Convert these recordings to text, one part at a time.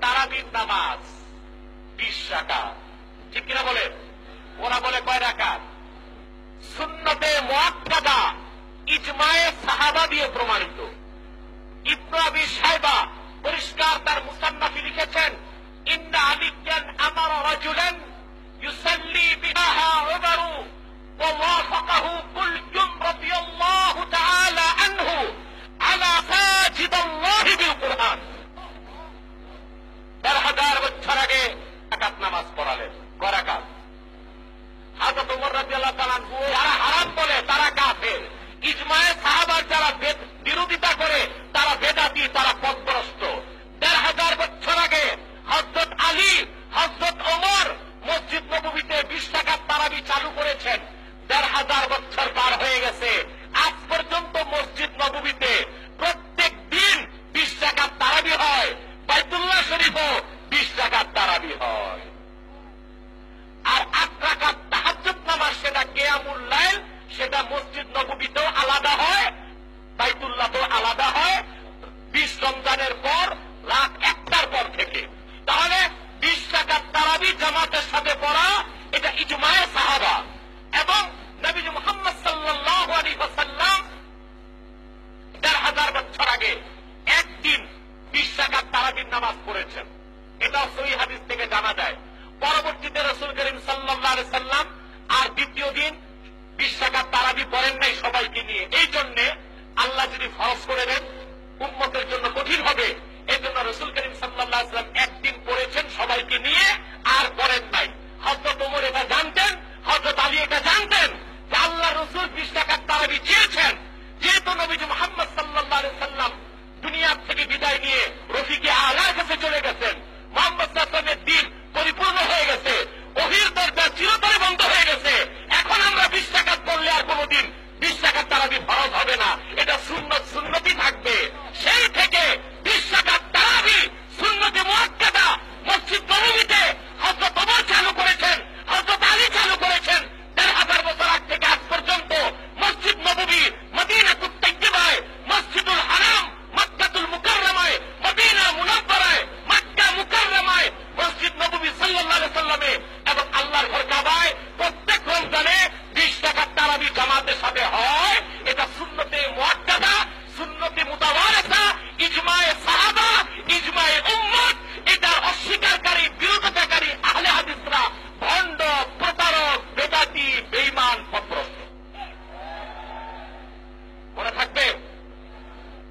তারাবির নামাজ 20 রাকাত, ঠিক কিনা বলে? ওরা বলে কয় রাকাত? সুন্নতে মুআক্কাদা ইজমায়ে সাহাবা দিয়ে প্রমাণিত। ইবনে আবি শায়বা পরিষ্কার তার মুসান্নাফে লিখেছেন, ইন্না আলিয়ান আমারা রাজুলান ইউসাল্লি বিহা উমারু ওয়া ওয়াফাকাহু কুলজুম রাদিয়াল্লাহু তাআলা আনহু আলা সাজিদাল্লাহি বিল কুরআন। 1000 বছর আগে রাকাত নামাজ পড়ালেন, কয় রাকাত? হযরত ওমর রাদিয়াল্লাহু তাআলা আনহু যারা হারাম বলে তারা কাফের, ইজমায়ে সাহাবার যারা বিরোধিতা করে তারা বেদাতি, তারা পথভ্রষ্ট। 1000 বছর আগে হযরত আলী, হযরত ওমর মসজিদ নববীতে 20 রাকাত তারাবি চালু করেছেন। 1000 বছর পার হয়ে গেছে, আজ পর্যন্ত মসজিদ নববীতে প্রত্যেক দিন 20 রাকাত তারাবি হয়। বাইতুল্লাহ শরীফও 20 রাকাত তারাবি হয়। আর 8 রাকাত তাহাজ্জুদ নামাজ, সেটা কিয়ামুল লাইল, সেটা মসজিদ নববীতেও আলাদা হয়, বাইতুল্লাহতেও আলাদা হয় 20 রমজানের পর রাত 1টার পর থেকে। তাহলে 20 রাকাত তারাবি জামাতের সাথে পড়া, এটা ইজমায়ে সাহাবা। এবং নবীজি মুহাম্মদ সাল্লাল্লাহু আলাইহি ওয়াসাল্লাম 1000 বছর আগে একদিন 20 রাকাত তারাবির নামাজ পড়েছেন, এটা সহিহ হাদিস থেকে জানা যায়। পরবর্তীতে রাসূল করিম সাল্লাল্লাহু আলাইহি ওয়াসাল্লাম আর দ্বিতীয় দিন 20 রাকাত তারাবি পড়েন নাই সবাইকে নিয়ে। এই জন্য আল্লাহ যদি ফরজ করে দেন উম্মতের জন্য কঠিন হবে, এই জন্য রাসূল করিম সাল্লাল্লাহু আলাইহি ওয়াসাল্লাম একদিন পড়েছেন সবাইকে নিয়ে, আর পড়েন নাই। হযরত ওমর এটা জানতেন, হযরত আলী এটা জানতেন যে আল্লাহ রাসূল 20 রাকাত তারাবি চেয়েছেন। যেহেতু নবীজি মুহাম্মদ সাল্লাল্লাহু আলাইহি ওয়াসাল্লাম দুনিয়া থেকে বিদায় নিয়ে রফিকে আলার কাছে চলে গেছেন, মুহাম্মদ সাল্লাল্লাহু আলাইহি ওয়াসাল্লামের দ্বীন পরিপূর্ণ হয়ে গেছে, ওহীর দরজা চিরতরে বন্ধ হয়ে গেছে। এখন আমরা 20 রাকাত পড়লে আর কোনদিন 20 রাকাত তারাবি ফরজ হবে না, এটা সুন্নত সুন্নতই থাকবে। সেই থেকে 20 রাকাত তারাবি সুন্নতে মুআক্কাদা মসজিদ নববীতে হযরত ওমর চালু করেছেন, হযরত আলী চালু করেছেন। 1000 বছর আগ থেকে আজ পর্যন্ত মসজিদ নববী, মদিনাতুত তাইয়্যিবায়, মসজিদুল হারাম, মক্কাতুল মুকাররমায়, মদিনা মুনাওয়ারায়, মক্কা মুকাররমায়, মসজিদ নববী সাল্লাল্লাহু আলাইহি ওয়াসাল্লামে এবং আল্লাহর ঘর কাবায় প্রত্যেক রমজানে 20 রাকাত তারাবি জামাতের সাথে হয়। এটা সুন্নতে মুআক্কাদা, সুন্নতে মুতাওয়ারাসা, ইজমায়ে সাহাবা, ইজমায়ে উম্মত। এটা অস্বীকারী, বিরোধিতাকারী আহলে হাদিসরা ভণ্ড, প্রতারক, বেদাতি, বেঈমান, পথভ্রষ্ট। মনে থাকবে?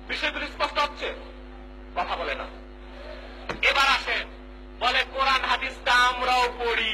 বিষয়গুলি স্পষ্ট হচ্ছে? কথা বলে না। এবার আসেন, বলে কোরআন হাদিসটা আমরাও পড়ি,